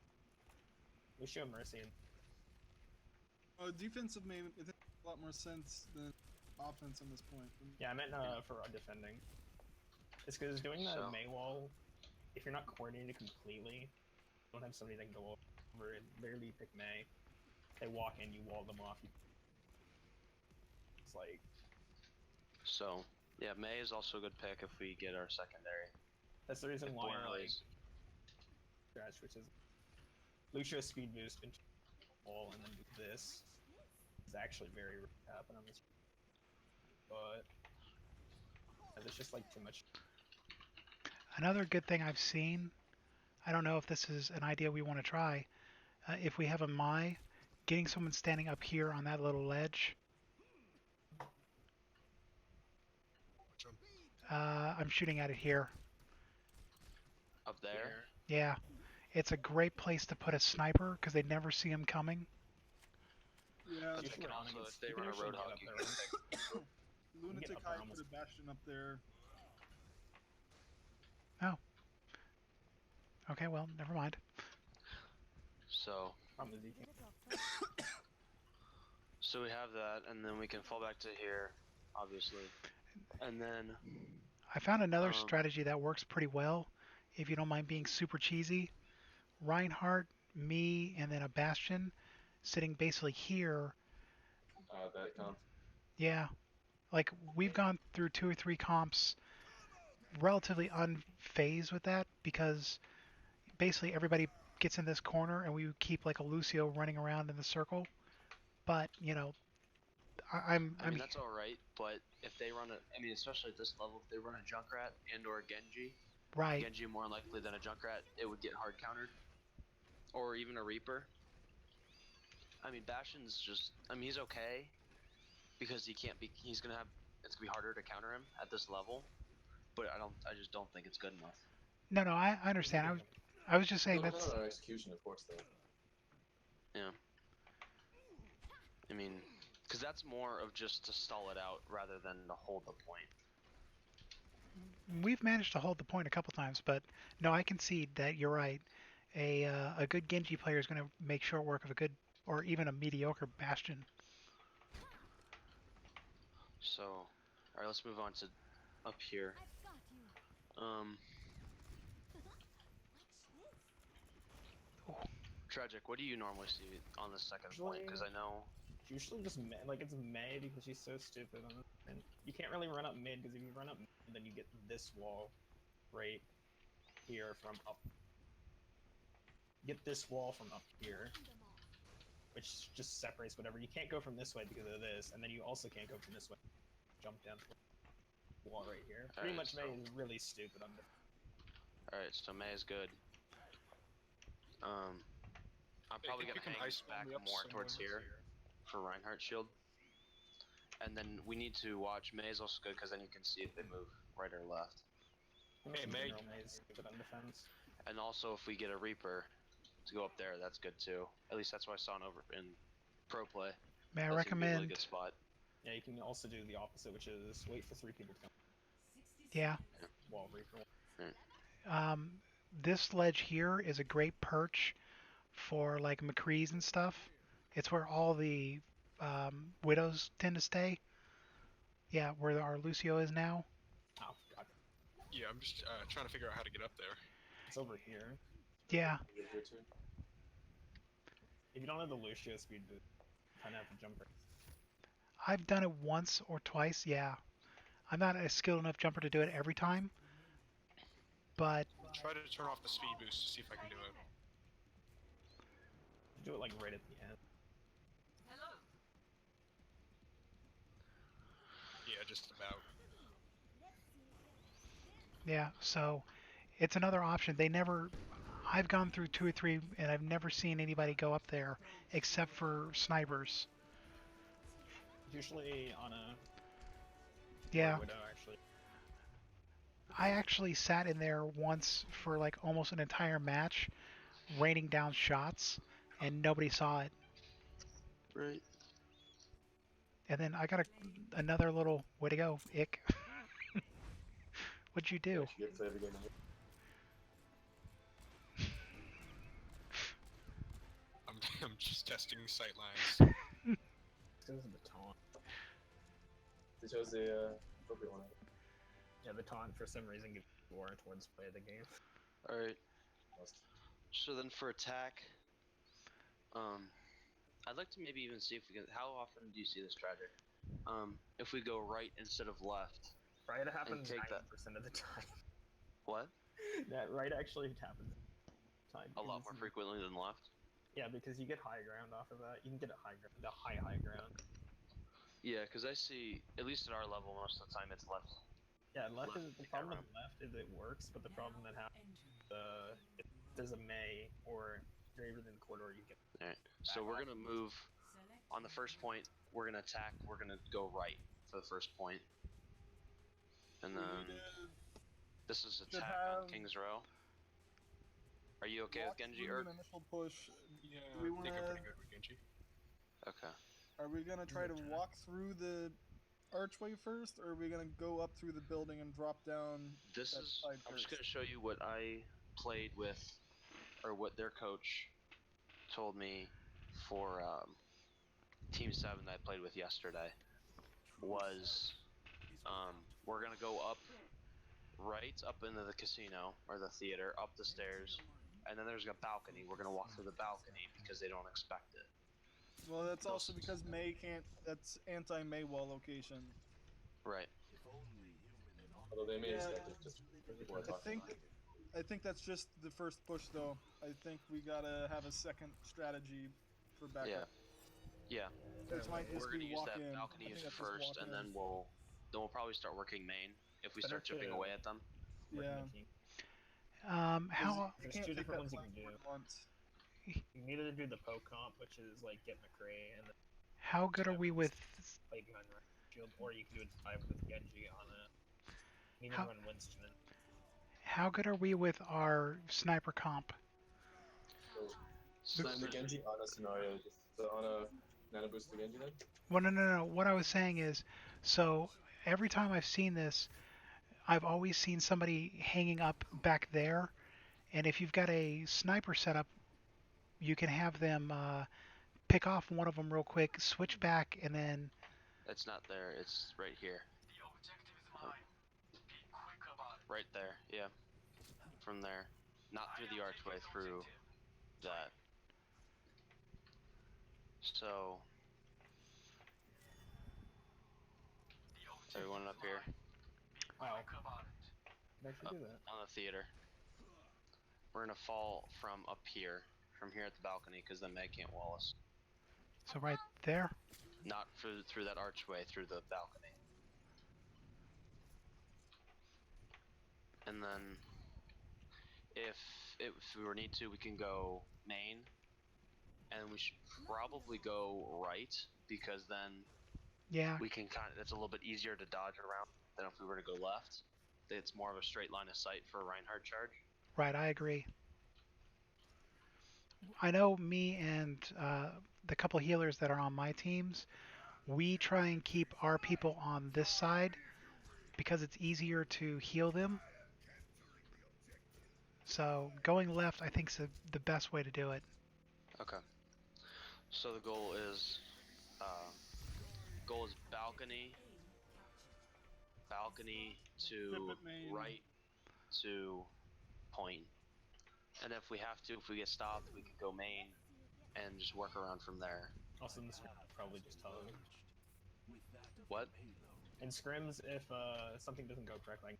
Lucio Mercy. And Defensive May, it makes a lot more sense than offense on this point. yeah, I meant for defending. It's because doing the So- May wall, if you're not coordinated completely, you don't have somebody that can go over it. Literally you pick May. They walk in, you wall them off. It's like So, yeah, Mei is also a good pick if we get our secondary. that's the reason If why I Born like Relays- scratch, which is Lucio speed boost into wall and then do this. It's actually very rare to happen on this, but there's just like too much. Another good thing I've seen, I don't know if this is an idea we want to try, if we have a Mai, getting someone standing up here on that little ledge. Which one? I'm shooting at it here. Up there. Yeah, it's a great place to put a sniper because they never see him coming. Yeah, But You they should can run also, against- if they you can run a actually get Roadhog, up you there, can right? pick. Lunatic up there High almost- put a Bastion up there. Okay, well, never mind. So, Problem is you Give can it up first. so we have that, and then we can fall back to here, obviously. And then, I found another Um, strategy that works pretty well, if you don't mind being super cheesy. Reinhardt, me, and then a Bastion sitting basically here. That counts. Yeah, like we've gone through 2 or 3 comps relatively unfazed with that because basically everybody gets in this corner and we keep like a Lucio running around in the circle. But you know, I mean, that's alright, but if they run especially at this level, if they run a Junkrat and or a Genji, right. Genji more likely than a Junkrat, it would get hard countered. Or even a Reaper. I mean, Bastion's just, he's okay, because he's gonna have, it's gonna be harder to counter him at this level, but I just don't think it's good enough. No, I understand. I was just saying No, that's no, no, execution, of course, though. Yeah. I mean, because that's more of just to stall it out rather than to hold the point. we've managed to hold the point a couple times, but no, I concede that you're right. A good Genji player is going to make short work of a good or even a mediocre Bastion. So, alright, let's move on to up here. I've got you. Um, Oh, Tragic, what do you normally see on the second point? Because I know. Usually just like it's May because she's so stupid, and you can't really run up mid because if you run up mid, then you get this wall right here from up. Get this wall from up here, which just separates whatever. You can't go from this way because of this, and then you also can't go from this way. Jump down to the wall right here. Pretty much May is really stupid on this. Alright, so May is good. I'm probably gonna hang back more towards here for Reinhardt shield. And then we need to watch May is also good because then you can see if they move right or left. Hey, May. May is stupid on defense. And also if we get a Reaper to go up there, that's good too. At least that's what I saw in pro play. may I That seemed to be a really recommend? good spot. Yeah, you can also do the opposite, which is wait for 3 people to come. Yeah. Wall Reaper. Um, this ledge here is a great perch for like McCree's and stuff. It's where all the widows tend to stay. Yeah, where our Lucio is now. Oh god, Yeah, I'm just trying to figure out how to get up there. it's over here. Yeah. Yeah, Here too. If you don't have the Lucio speed boost, you kind of have to jump right. I've done it once or twice. Yeah, I'm not a skilled enough jumper to do it every time, but Try to turn off the speed boost to see if I can do it. Do it like right at the end. Hello. Yeah, just about. yeah, so it's another option. They never, I've gone through 2 or 3 and I've never seen anybody go up there except for snipers. Usually on a Yeah, Widow actually. I actually sat in there once for like almost an entire match, raining down shots, and nobody saw it. Right. And then I got another little way to go, ick. What'd you You do? actually get play every game. I'm just testing sight lines. This is the taunt. They chose the appropriate one. Yeah, the taunt for some reason gives more towards play of the game. Alright. Must. So then for attack, I'd like to maybe even see if we can. How often do you see this, Tragic? If we go right instead of left. Right happens take 90% of the time. What? That right actually happens time. A lot more frequently than left. Yeah, because you get high ground off of that. You can get a high ground, the high ground. Yeah, because I see, at least at our level, most of the time it's left. Yeah, left is the problem around. with left is it works, but the problem that happens, if there's a May or greater than corridor, you get. Alright, so we're gonna move on the first point. We're gonna attack. We're gonna go right for the first point, and then this is attack on King's Row. Are you okay with Genji? An initial push. Yeah, we I think I'm wanna- pretty good with Genji. Okay. Are we gonna try to walk through the archway first, or are we gonna go up through the building and drop down? This that is. side I'm just first? gonna show you what I played with, or what their coach told me for Team 7 that I played with yesterday. Was we're gonna go up right up into the casino or the theater, up the stairs, and then there's a balcony. We're gonna walk through the balcony because they don't expect it. Well, that's also because May can't. That's anti-May wall location. Right. Although they may Yeah, expect it, just people are talking. I think that's just the first push, though. I think we gotta have a second strategy for backup. Yeah. Which might just We're gonna be use walk that in. balcony I think that's just first, walk and in. then we'll probably start working main if we Better start chipping to- away at them. Yeah. How You There's can't two take different that ones you can do. at once. You can either do the poke comp, which is like get McCree and then how good are we with play behind right shield, or you can do it 5 with Genji on it. You can How- even run Winston. how good are we with our sniper comp? So the Genji Ana scenario, just the Ana nano boost the Genji then? Well, no. What I was saying is, so every time I've seen this, I've always seen somebody hanging up back there, and if you've got a sniper setup, you can have them pick off one of them real quick, switch back, and then It's not there. It's right here. The objective is mine. Be quick about Right there, yeah. From there. Not through the archway, through that. So, everyone up here Wow. Can actually do that. on the theater. We're gonna fall from up here, from here at the balcony, because then Meg can't wall us. So right there. Not through that archway, through the balcony. And then, if we were need to, we can go main, and we should probably go right, because then Yeah. we can that's a little bit easier to dodge around than if we were to go left. It's more of a straight line of sight for a Reinhardt charge. Right. I agree. I know me and the couple healers that are on my teams, we try and keep our people on this side because it's easier to heal them. So going left, I think, is the best way to do it. Okay. So the goal is balcony to Pivot main. right to point. And if we have to, if we get stopped, we can go main and just work around from there. Also, in the scrim, probably just tell them. What? In scrims, if something doesn't go correctly.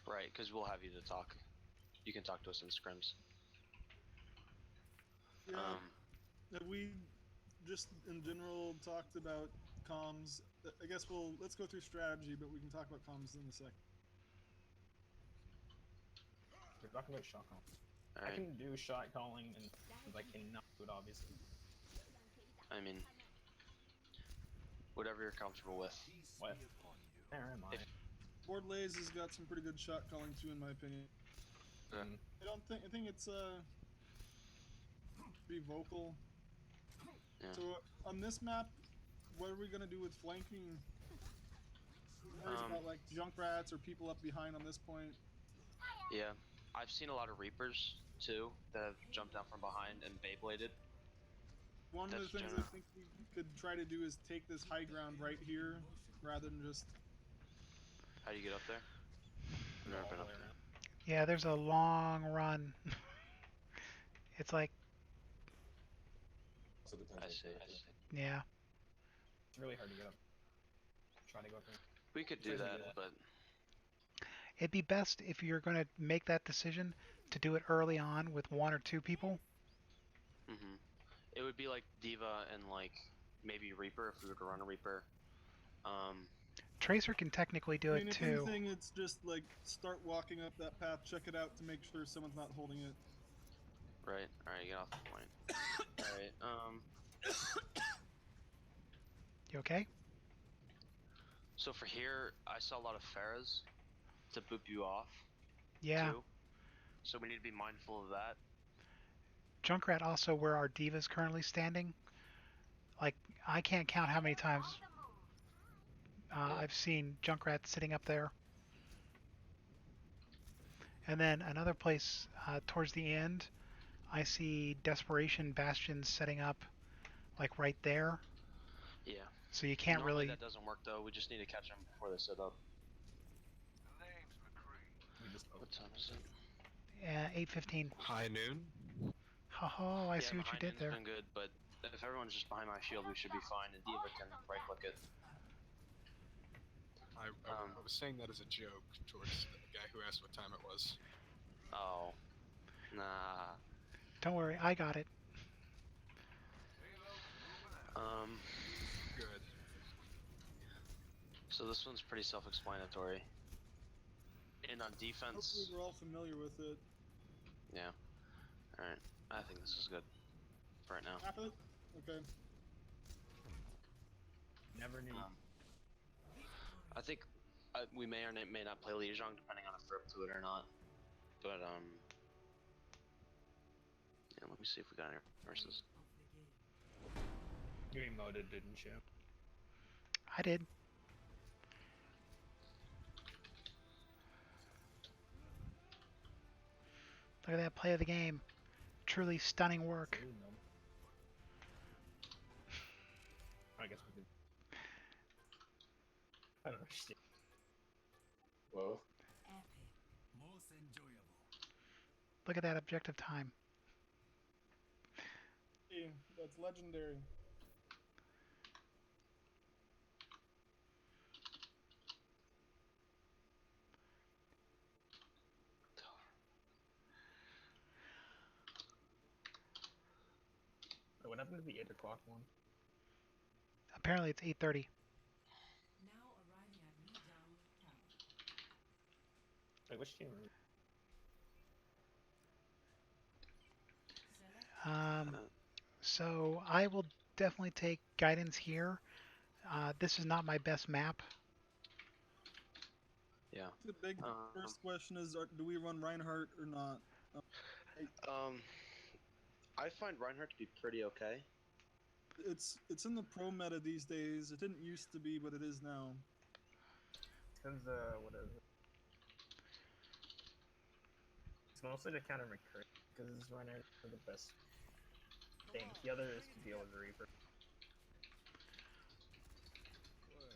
Right, because we'll have you to talk. You can talk to us in scrims. Yeah. Have we just in general talked about comms? I guess let's go through strategy, but we can talk about comms in a sec. We're talking about shot calling. Right. I can do shot calling, and I cannot do it, obviously. I mean, whatever you're comfortable with. What? Where am I? Board Lays has got some pretty good shot calling too, in my opinion. Yeah. I think it's be vocal. Yeah. So on this map, what are we gonna do with flanking? Worries about like Junkrats or people up behind on this point. Yeah, I've seen a lot of Reapers too that have jumped out from behind and Beybladed. One of the things I think we could try to do is take this high ground right here, rather than just. How do you get up there? I've never been up there. Yeah, there's a long run. It's like. Also depends on character. Yeah. It's really hard to get up. Try to go up there. We could do that, but It'd be best if you're going to make that decision to do it early on with one or two people. It would be like Diva and like maybe Reaper if we were to run a Reaper. Tracer can technically do it If too. anything, it's just like start walking up that path, check it out to make sure someone's not holding it. Right. All right, get off the point. All right. You okay? So for here, I saw a lot of Pharahs to boop you off. Yeah. Too. So we need to be mindful of that. Junkrat also where our Diva's currently standing. Like, I can't count how many times I've seen Junkrat sitting up there. And then another place towards the end, I see Desperation Bastions setting up like right there. Yeah. So you can't Normally really. that doesn't work though. We just need to catch them before they set up. What time is it? 8:15. High noon. Oh, I see what you did there. Been good, but if everyone's just behind my shield, we should be fine, and Diva can right click it. I was saying that as a joke towards the guy who asked what time it was. Oh. Nah. Don't worry, I got it. Good. So this one's pretty self-explanatory. And on defense. Hopefully we're all familiar with it. Yeah. All right. I think this is good for right now. Half of it? Okay. Never knew. I think we may or may not play Lijiang depending on if we're up to it or not. But yeah, let me see if we got any verses. You emoted, didn't you? I did. Look at that play of the game. Truly stunning work. I guess we could. I don't understand. Whoa. Look at that objective time. Hey, that's legendary. What happened to the 8 o'clock one? Apparently it's 8:30. Now arriving at Lijiang Tower. Wait, which team? Select Um, so I will definitely take guidance here. This is not my best map. Yeah. The big first question is: do we run Reinhardt or not? Um, I find Reinhardt to be pretty okay. It's in the pro meta these days. It didn't used to be, but it is now. Because what is it? It's mostly to counter McCree because his runners are the best thing. The other is to deal with Reaper.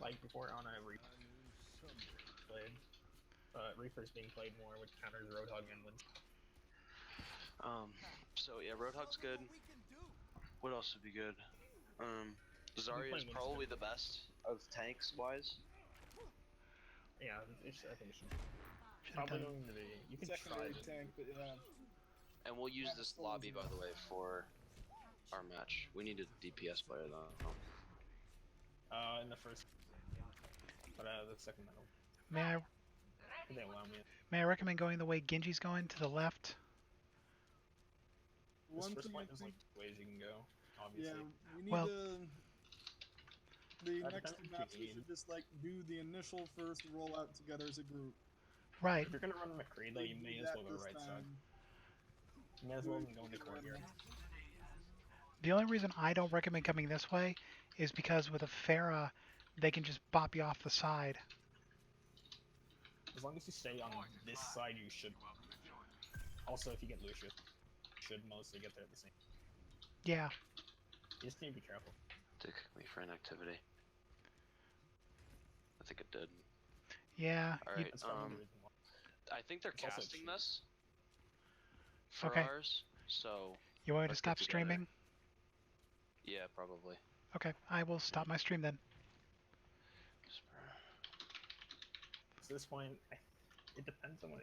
Like before on a Reaper played, Reaper's being played more, which counters Roadhog and wins. So yeah, Roadhog's good. What else would be good? Zarya is probably the best of tanks wise. Yeah, I think it should. Should've Probably done- going to be. You can Secondary try it. tank, but yeah. And we'll use this lobby, by the way, for our match. We need a DPS player though. In the first, but the second medal. May I They didn't allow me. may I recommend going the way Genji's going to the left? This One first thing I point is like think, 2 ways you can go. Obviously. yeah, we need Well- to. The That next depends two what maps, you we need. should just like do the initial first rollout together as a group. Right. If you're gonna run McCree though, you may as well go right side. You may as well go into courtyard. The only reason I don't recommend coming this way is because with a Pharah, they can just bop you off the side. As long as you stay on this side, you should. Also, if you get Lucius, you should mostly get there at the same. Yeah. You just need to be careful. Did it kick me for inactivity? I think it did. Yeah. Alright, That's probably the reason why. I think they're It's also casting cheap. this for Okay. ours, so You want me to let's stop get together. streaming? Yeah, probably. Okay. I will stop my stream then. At this point, it depends on what